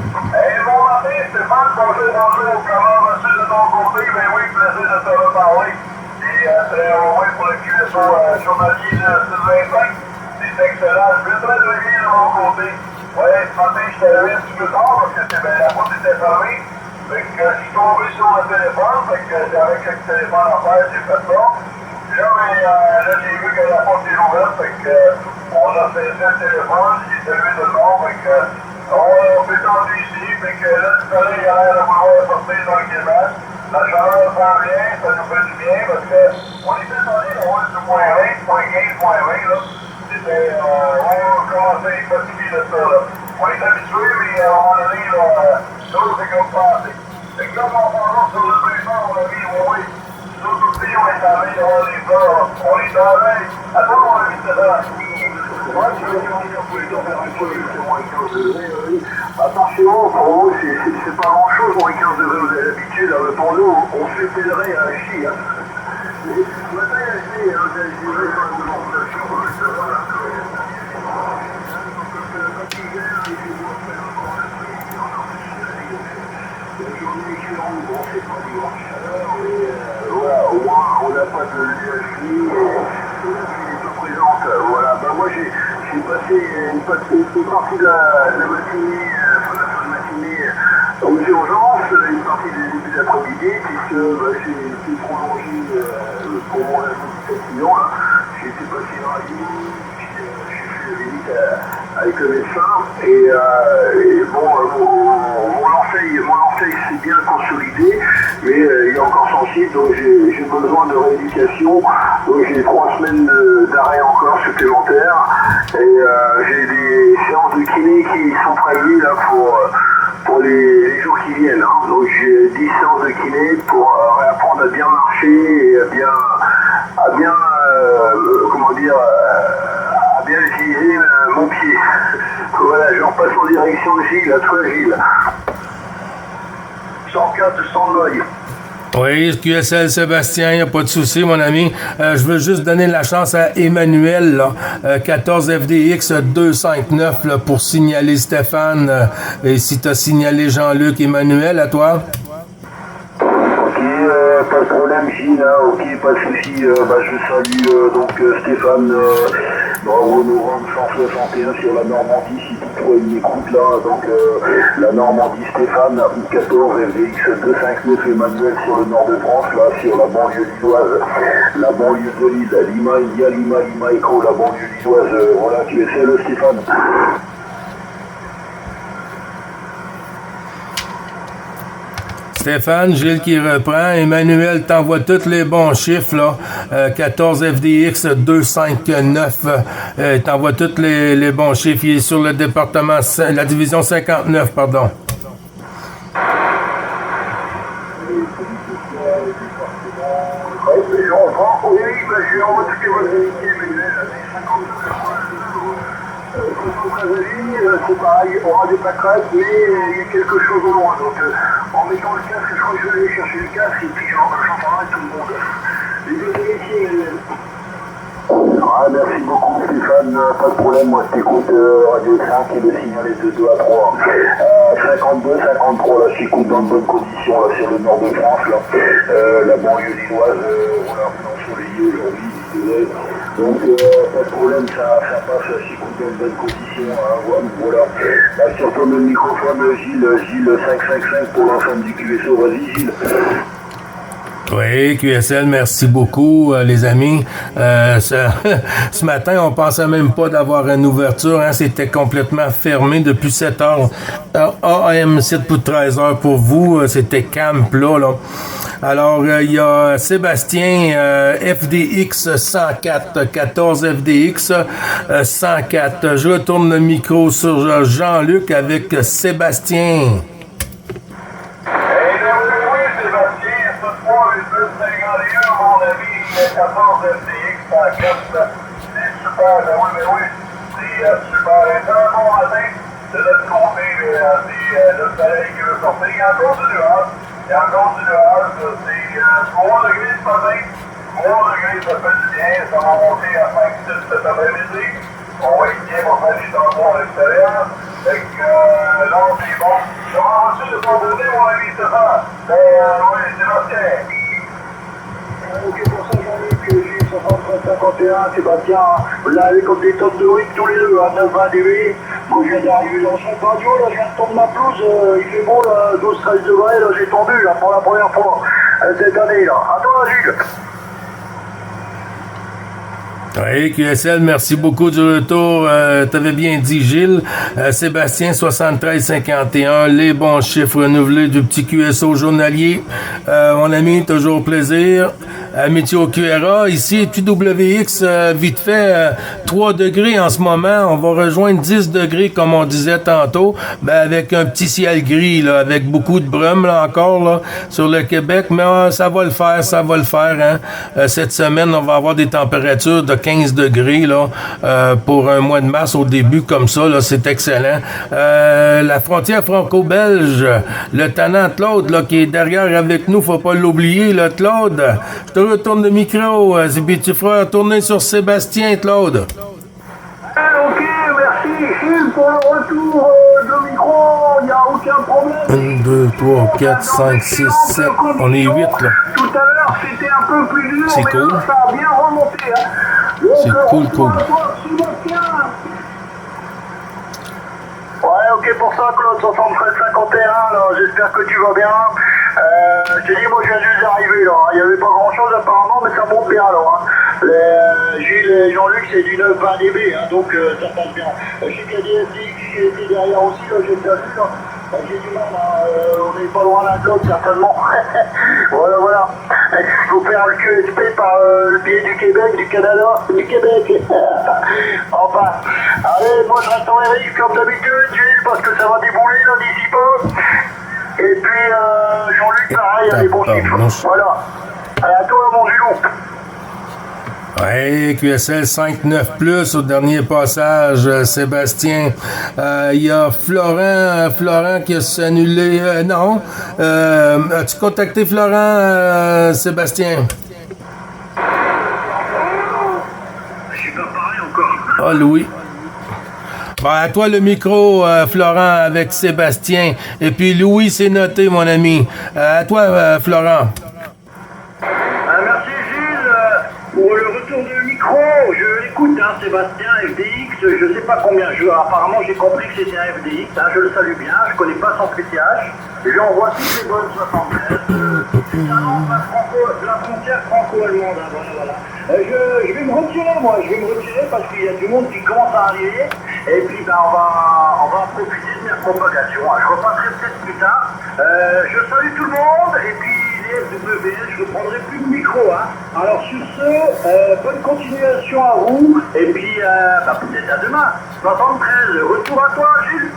Bon matin Stéphane, bonjour, comment vas-tu de ton côté? Ben oui, plaisir de te reparler. Et très heureux pour le QSO journalier de 25. C'est excellent, je vais très bien de mon côté. Oui, ce matin je t'ai levé un petit peu tard parce que la route était fermée. Fait que je suis tombé sur le téléphone, fait que j'avais quelques téléphones à faire, j'ai fait ça. Là, j'ai vu que la porte est ouverte, fait que on a fait le téléphone, j'ai salué tout le monde, fait que on s'est tendu ici, fait que là, le soleil a l'air de vouloir sortir tranquillement. La chaleur prend bien, ça nous fait du bien, parce que on était tombé dans le point 20, point 15, point 20, là. C'était, on commençait à être fatigué de ça, là. On est habitué, mais à un moment donné, là, l'autre, c'est comme passé. Fait que là, on parle sur le printemps, on a mis, oui, nous aussi, on est allé devant les bras, on est allé, attends, on a mis dedans. Moi, je vais dire pour les températures, c'est moins 15 degrés, oui. Apparemment, pour vous, c'est pas grand chose, moins 15 degrés, vous avez l'habitude, pour nous, on se fait pédrer à la chie, hein. Mais, ce matin, j'ai quand même de voilà, au moins on n'a pas de nuagerie et la pluie n'est pas présente. Voilà, moi j'ai passé une partie de la matinée, enfin la fin de matinée aux urgences, une partie du début d'après-midi, puisque j'ai été prolongé pour mon activation. J'ai été passé dans la vie, j'ai fait la visite avec le médecin et bon, mon orteil s'est bien consolidé, mais il est encore sensible, donc j'ai besoin de rééducation, donc j'ai 3 semaines d'arrêt encore supplémentaires et j'ai des séances de kiné qui sont prévues là pour les jours qui viennent, hein. Donc j'ai 10 séances de kiné pour réapprendre à bien marcher et à bien utiliser mon pied. Voilà, je repasse en direction de Gilles, à toi Gilles. 104 109. Oui, QSL Sébastien, il n'y a pas de souci, mon ami. Je veux juste donner la chance à Emmanuel, là, 14 FDX 259, là, pour signaler Stéphane. Et si tu as signalé Jean-Luc, Emmanuel, à toi? Ok, pas de problème, Gilles, hein, ok, pas de souci. Je salue donc Stéphane. Bravo Novembre 161 sur la Normandie, si toutefois il m'écoute là, donc la Normandie Stéphane, 14 FDX 259 Emmanuel sur le nord de France, là sur la banlieue lilloise, la banlieue de Lille, Lima, India, Lima, Echo, la banlieue lilloise, voilà, tu es le Stéphane. Stéphane, Gilles qui reprend. Emmanuel t'envoie tous les bons chiffres, là. 14 FDX 259. T'envoie tous les bons chiffres. Il est sur le département, la division 59, pardon. C'est pareil, on aura des pâquerettes, mais il y a quelque chose au loin. Donc en mettant le casque, je crois que je vais aller chercher le casque et puis j'entendrai tout le monde. Les deux vérifier. Merci beaucoup Stéphane, pas de problème, moi je t'écoute Radio 5 et le signal est de 2 à 3. 52, 53, là je t'écoute dans de bonnes conditions, là c'est le nord de France, là. La banlieue lilloise, voilà, ensoleillé aujourd'hui, donc pas de problème, ça passe, je t'écoute dans de bonnes conditions, voilà. Là sur ton microphone, Gilles 555 pour l'ensemble du QSO, vas-y Gilles. Oui, QSL, merci beaucoup, les amis. Ce matin, on pensait même pas d'avoir une ouverture. Hein, c'était complètement fermé depuis 7 heures. AM 7 pour 13 heures pour vous. C'était calme plat, là. Alors, il y a Sébastien, FDX 104, 14 FDX 104. Je retourne le micro sur Jean-Luc avec Sébastien. De l'autre côté, c'est le soleil qui veut sortir. Il y a encore du nuage. C'est 3 degrés ce matin. 3 degrés, ça fait du bien. Ça va monter à 5-6 cet après-midi. On va être bien pour faire les tampons à l'extérieur. Fait que là, c'est bon. Comment vas-tu de ton côté, mon ami Stéphane? Oui, Sébastien. Ok, pour ça, Jean-Luc, j'ai 63-51, Sébastien, vous l'avez comme des tonnes de riz tous les deux, à 9-20 degrés. Moi, je viens d'arriver dans son patio, là, je viens de tomber ma pelouse, il fait beau, là, 12-13 degrés, là, j'ai tendu, là, pour la première fois, cette année, là. À toi, Gilles. Oui, QSL, merci beaucoup du retour. T'avais bien dit, Gilles. Sébastien, 73-51, les bons chiffres renouvelés du petit QSO journalier. Mon ami, toujours plaisir. Météo QRA, ici, PWX, vite fait, 3 degrés en ce moment. On va rejoindre 10 degrés, comme on disait tantôt, avec un petit ciel gris, là, avec beaucoup de brume, là, encore, là, sur le Québec. Mais ça va le faire, hein. Cette semaine, on va avoir des températures de 15 degrés, là, pour un mois de mars au début, comme ça, là, c'est excellent. La frontière franco-belge, le tenant Claude, là, qui est derrière avec nous, faut pas l'oublier, là, Claude. Je te retourne le micro, puis tu feras tourner sur Sébastien, Claude. Ok, merci Gilles pour le retour de micro, il n'y a aucun problème. 1, 2, 3, 4, 5, 6, 7, on est 8, là. Tout à l'heure, c'était un peu plus dur, c'est mais cool. là, ça a bien remonté. Hein. Donc, c'est cool. Ouais, ok pour ça, Claude, 73-51, là, j'espère que tu vas bien. Je t'ai dit, moi je viens juste d'arriver, là. Il n'y avait pas grand chose apparemment, mais ça monte bien, là. Hein. Gilles et Jean-Luc, c'est du 9-20 dB, hein, donc ça passe bien. Je sais qu'il y a des FDX qui étaient derrière aussi, là, j'ai déjà vu, là. J'ai du mal, on n'est pas loin d'un club, certainement. voilà. Il faut faire le QSP par le biais du Québec, du Canada, du Québec. Enfin, allez, moi je reste en Eric comme d'habitude, Gilles, parce que ça va débouler là d'ici peu. Et puis Jean-Luc, pareil, il y a des bons chiffres. Voilà. Allez, à toi, mon Gilou. Oui, QSL 5-9+, au dernier passage, Sébastien. Il y a Florent qui a annulé. Non. As-tu contacté Florent, Sébastien? Je suis pas pareil encore. Ah, Louis. Bon, à toi le micro, Florent, avec Sébastien. Et puis Louis, c'est noté, mon ami. À toi, Florent. Merci Gilles pour le retour de micro. Je l'écoute, hein, Sébastien, FDX, je sais pas combien. Apparemment, j'ai compris que c'était un FDX. Hein, je le salue bien, je connais pas son PCH. J'en vois toutes les bonnes 73. C'est un nom de la frontière franco-allemande. Hein, voilà. Je vais me retirer, moi. Je vais me retirer parce qu'il y a du monde qui commence à arriver. Et puis on va profiter de mes propagations. Je repasserai peut-être plus tard. Je salue tout le monde et puis les FW, je ne prendrai plus de micro. Hein. Alors sur ce, bonne continuation à vous et puis peut-être à demain. 73, retour à toi Gilles.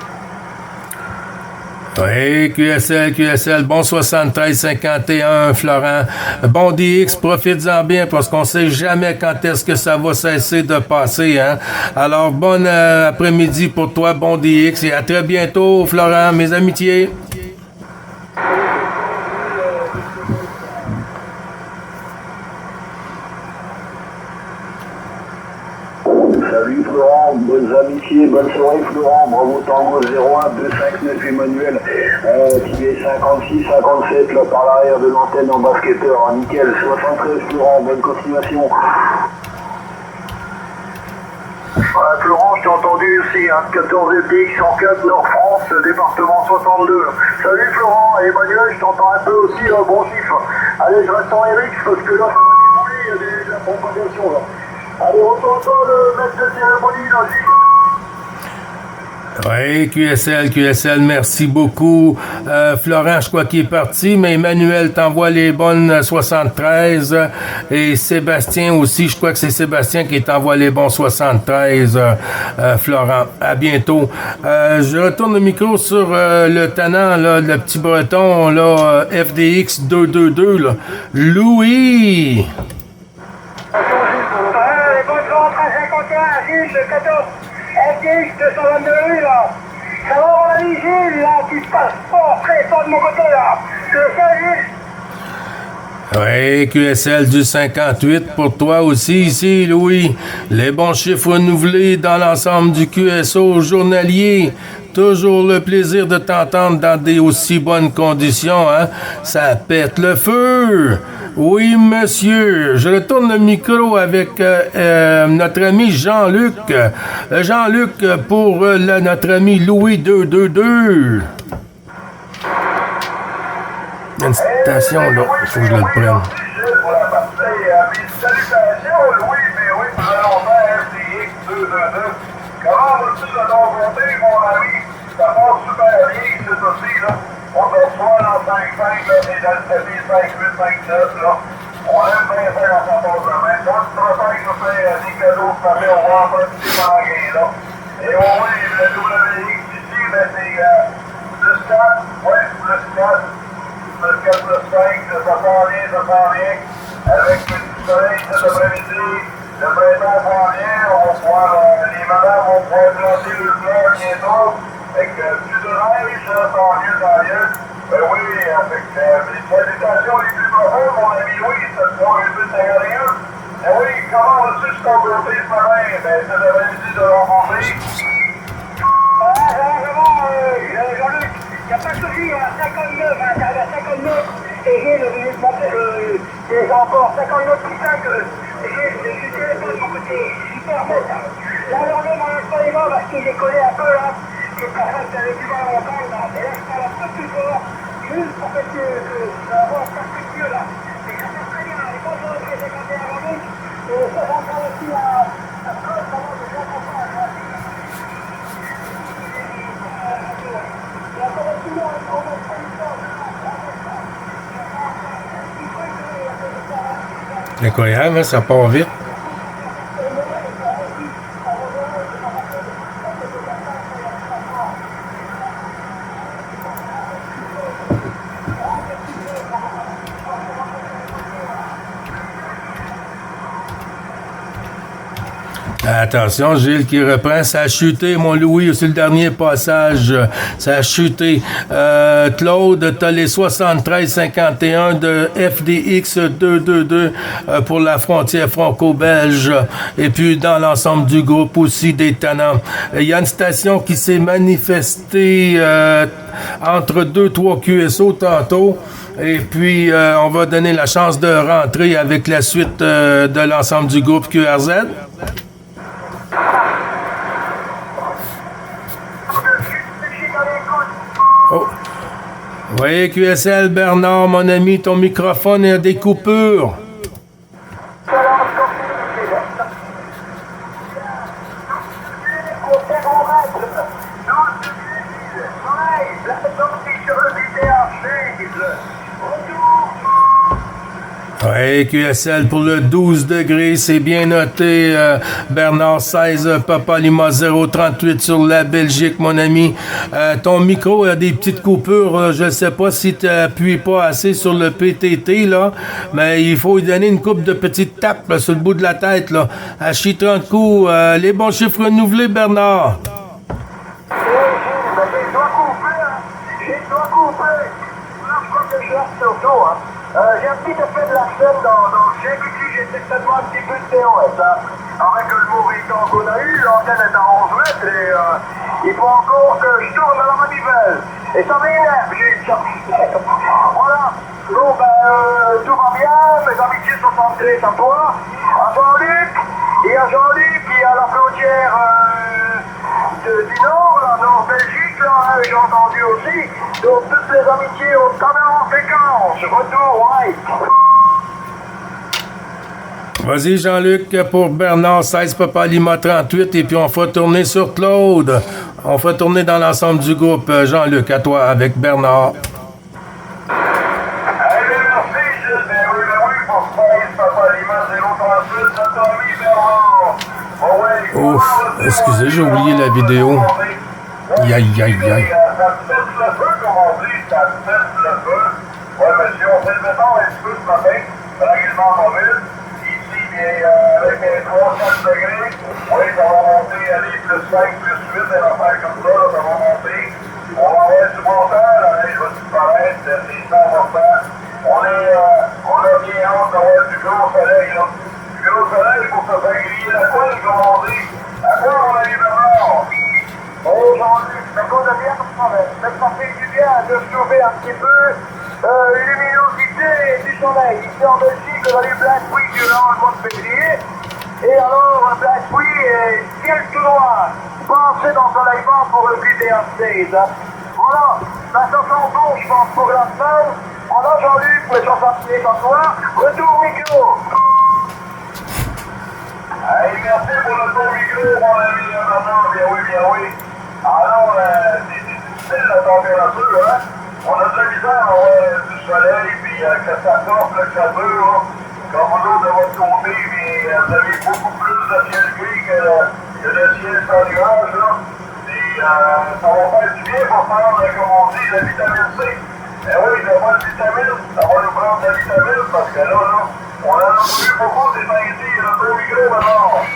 Oui, QSL, bon 73-51, Florent. Bon DX, profites-en bien parce qu'on sait jamais quand est-ce que ça va cesser de passer, hein. Alors, bon après-midi pour toi, bon DX, et à très bientôt, Florent, mes amitiés. Salut Florent, bonnes amitiés, bonne soirée Florent, bravo Tango 01-259 Emmanuel, qui est 56-57 là par l'arrière de l'antenne en basketteur, nickel, 73 Florent, bonne continuation. Florent, je t'ai entendu aussi, 14 FDX 104 Nord-France, département 62. Salut Florent, et Emmanuel, je t'entends un peu aussi, bon chiffre. Allez, je reste en RX parce que là ça va débouler, il y a de la propagation là. Allez, retourne toi le maître de cérémonie, là, Oui, QSL, merci beaucoup. Florent, je crois qu'il est parti, mais Emmanuel t'envoie les bonnes 73. Et Sébastien aussi, je crois que c'est Sébastien qui t'envoie les bons 73, Florent. À bientôt. Je retourne le micro sur le tannant, là, le petit breton, là, FDX 222, là. Louis! Gilles, le 14, FDX 222, là. Ça va, mon ami Gilles, là, qui se passe fort, très fort de mon côté, là. Oui, QSL du 58 pour toi aussi ici, Louis. Les bons chiffres renouvelés dans l'ensemble du QSO journalier. Toujours le plaisir de t'entendre dans des aussi bonnes conditions, hein? Ça pète le feu! Oui, monsieur. Je retourne le micro avec notre ami Jean-Luc. Jean-Luc pour notre ami Louis 222. Il y a une station, là. Il faut que je le prenne. Salutations, Louis, mais oui, très longtemps, FDX 222. Comment vas-tu de ton côté, mon ami? Ça passe super bien, c'est aussi, là. On te reçoit dans 5-5, là, t'es dans le tapis 5-8-5-9, là. On aime bien faire en s'entendre de même. Quand tu travailles, je fais des cadeaux, ça fait, on va en faire un petit magasin, là. Et oui, le WX ici, ben, c'est le stade, ouais, le stade. Le 4 plus 5, ça s'en vient, avec du soleil cet après-midi, le printemps s'en vient, on va pouvoir, les madames vont pouvoir planter le fleurs bientôt, avec plus de neige, tant mieux, tant mieux. Ben oui, avec les salutations les plus profondes, mon ami Louis, c'est le 3-8-51. Ben oui, comment vas-tu de ton côté ce matin? Ben, cet après-midi de rencontrer. Jean-Luc, il n'y a pas de souci, à 59, hein, à 59, et j'ai encore 59 plus 5, j'ai du téléphone de mon côté, super net. Là, aujourd'hui, mon instrument, parce qu'il est collé un peu, là, que personne qui avait du mal à l'entendre, là, et là, je parle un peu plus fort, juste pour que ça va faire plus mieux, là. Mais ça passe très bien, les bonnes choses que j'ai compté avant nous, et ça va faire aussi à cause vraiment de bien comprendre, là. Incroyable, hein? Ça part vite. Attention, Gilles qui reprend. Ça a chuté, mon Louis, c'est le dernier passage. Ça a chuté. Claude, t'as les 73-51 de FDX 222 pour la frontière franco-belge. Et puis, dans l'ensemble du groupe aussi, des tannants. Il y a une station qui s'est manifestée entre 2-3 QSO tantôt. Et puis, on va donner la chance de rentrer avec la suite de l'ensemble du groupe QRZ. Oh. Oui, QSL, Bernard, mon ami, ton microphone a des coupures. soleil, la sortie sur le VTHC, retour. Oui, QSL pour le 12 degrés, c'est bien noté. Bernard 16, Papa Lima 038 sur la Belgique, mon ami. Ton micro a des petites coupures. Je ne sais pas si tu n'appuies pas assez sur le PTT, là, mais il faut lui donner une coupe de petites tapes là, sur le bout de la tête. Là. À chi 30 coups, les bons chiffres renouvelés, Bernard. Oui, j'ai dois couper, hein. J'ai dois couper. Là, je crois que je reste surtout, hein. J'ai un petit effet de la scène dans le chèque ici, j'ai certainement un petit peu de TOS, hein. Avec le mauvais temps qu'on a eu, l'antenne est à 11 mètres et il faut encore que je tourne à la manivelle. Et ça m'énerve, j'ai ça. Voilà. Bon, tout va bien, mes amitiés sont entrées à toi, à Jean-Luc, et à Jean-Luc, et à la frontière du Nord, la Nord-Belgique, là, hein, j'ai entendu aussi. Donc toutes les amitiés ont quand même en séquence. Retour, ouais. Vas-y, Jean-Luc, pour Bernard 16, Papa Lima 38, et puis on va tourner sur Claude. On va tourner dans l'ensemble du groupe. Jean-Luc, à toi, avec Bernard. Ouf, excusez, j'ai oublié la vidéo. Aïe, aïe, aïe. Ça teste le feu, comme on dit, ça teste le feu. Oui, monsieur, on fait le béton un petit peu ce matin, tranquillement mobile. Ici, avec les 3-4 degrés, oui, ça va monter à les plus 5, plus 8, des affaires comme ça, là, ça va monter. On va avoir du bon temps, la neige va disparaître, les temps vont faire. On a bien hâte d'avoir du gros soleil, là. Du gros soleil pour se faire griller la coule, comme on dit. À quoi on arrive à mort? Oh Jean-Luc, ça compte bien pour ça, mais ça fait du bien de trouver un petit peu luminosité du soleil. Ici en Belgique, on a eu plein de pluie durant le mois de février. Et alors, plein de pluie et ciel tout noir. Pensez d'ensoleillement pour le QTH16. Hein. Voilà, ça sent bon, je pense, pour la semaine. Alors Jean-Luc, mais ça s'appuie à toi. Retour micro. Hey, merci pour le tour micro, mon ami Bernard. Bien oui. Alors, c'est difficile la température, hein? On a de la misère à avoir du soleil, puis que ça sorte, que ça dure. Comme vous autres de votre côté, mais vous avez beaucoup plus de ciel gris que de ciel sans nuage, là. Et ça va faire du bien pour prendre, comme on dit, la vitamine C. Eh oui, ça va de vitamine, ça va nous prendre de la vitamine, parce que là, on en a voulu beaucoup des ici, le tour micro maintenant.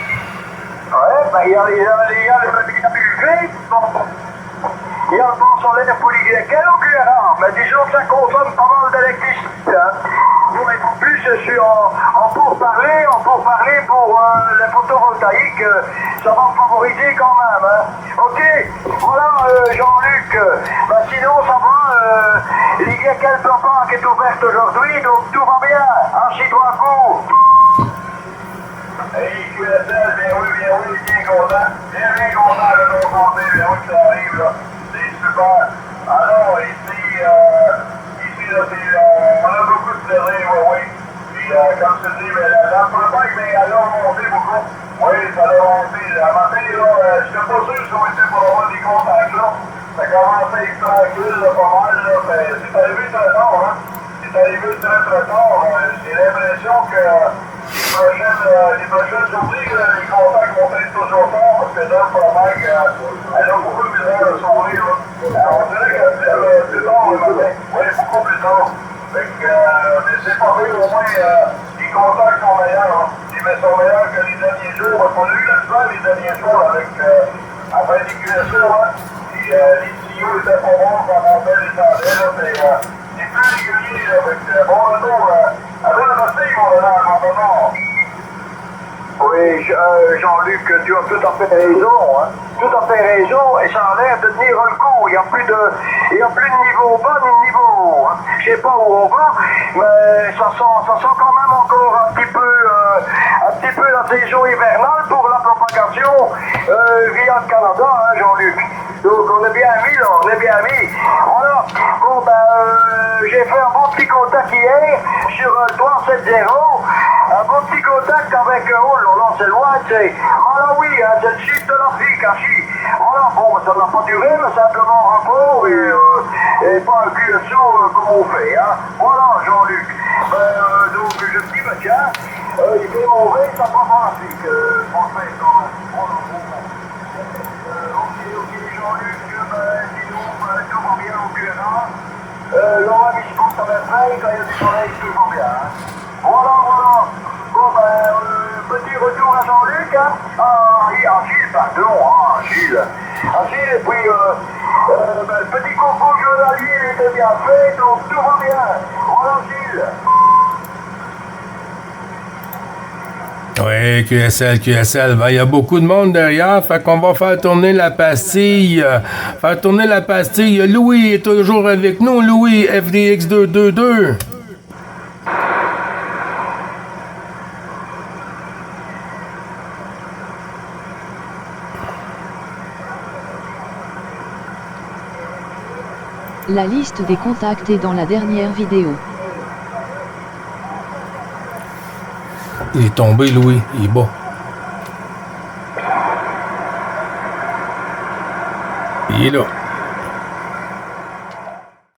Ouais, ben il y a le gris, il y a le bon soleil pour les quel occurrence, mais disons que ça consomme pas mal d'électricité. Hein. Nous, mais en plus, je suis en pourparler pour les photovoltaïques, ça va me favoriser quand même. Hein. Ok, voilà Jean-Luc, ben sinon ça va, il y a quelques plans qui est ouverte aujourd'hui, donc tout va bien, archi-toi à coup. Hey, QSL, bien oui, bien content. Bien content de nous rencontrer, bien oui que ça arrive, là. C'est super. Alors, ici, là, on a beaucoup de plaisir, oui. Puis, comme je te dis, la campagne, mais elle a monté beaucoup. Oui, ça a monté. À matin, là, je n'étais pas sûr si on était pour avoir des contacts, là. Ça commence à être tranquille, là, pas mal, là. C'est arrivé très tard, hein. C'est arrivé très tard. J'ai l'impression que les prochaines journées, les contacts vont être toujours forts parce que là, probablement qu'elle a beaucoup de misère à sauver. On dirait que c'est tard le matin. Oui, beaucoup plus tard. Fait que, mais c'est pas vrai, au moins, les contacts sont meilleurs. Hein. Mais sont meilleurs que les derniers jours. Parce qu'on a eu la soirée les derniers jours après les QSO. Hein. Et les tuyaux étaient pas bons quand on fait les chandelles. C'est plus régulier. Fait que, bon retour. Après le passé, ils vont venir en maintenant. Oui, Jean-Luc, tu as tout à fait raison, hein. Tout à fait raison, et ça a l'air de tenir le coup. Il n'y a plus de niveau bas ni de niveau haut. Hein. Je ne sais pas où on va, mais ça sent quand même encore un petit peu la saison hivernale pour la propagation via le Canada, hein, Jean-Luc. Donc on est bien mis là, on est bien mis. Voilà, bon j'ai fait un bon petit contact hier sur 370. Un bon petit contact avec, oh là là, c'est loin, c'est Malawi, hein, c'est le sud de l'Afrique, Hachi. Voilà, bon, ça n'a pas duré, mais simplement un rapport et pas un QSO comme on fait, hein. Voilà, Jean-Luc. Donc, je me dis, bah tiens, il fait mauvais, ça pas fantastique. On fait quand même. Voilà, bon. Ok, Jean-Luc, sinon, tout va bien au QRA. Laura Michon, ça va faire, quand il y a du soleil, tout va bien, hein. Voilà. Bon, petit retour à Jean-Luc, hein. À Gilles, pardon, Gilles. Et puis, le petit coco journalier, il était bien fait, donc tout va bien. Voilà, Gilles. Oui, QSL. Ben, il y a beaucoup de monde derrière, fait qu'on va faire tourner la pastille. Louis est toujours avec nous. Louis, FDX 222. La liste des contacts est dans la dernière vidéo. Il est tombé, Louis. Il est bas. Il est là.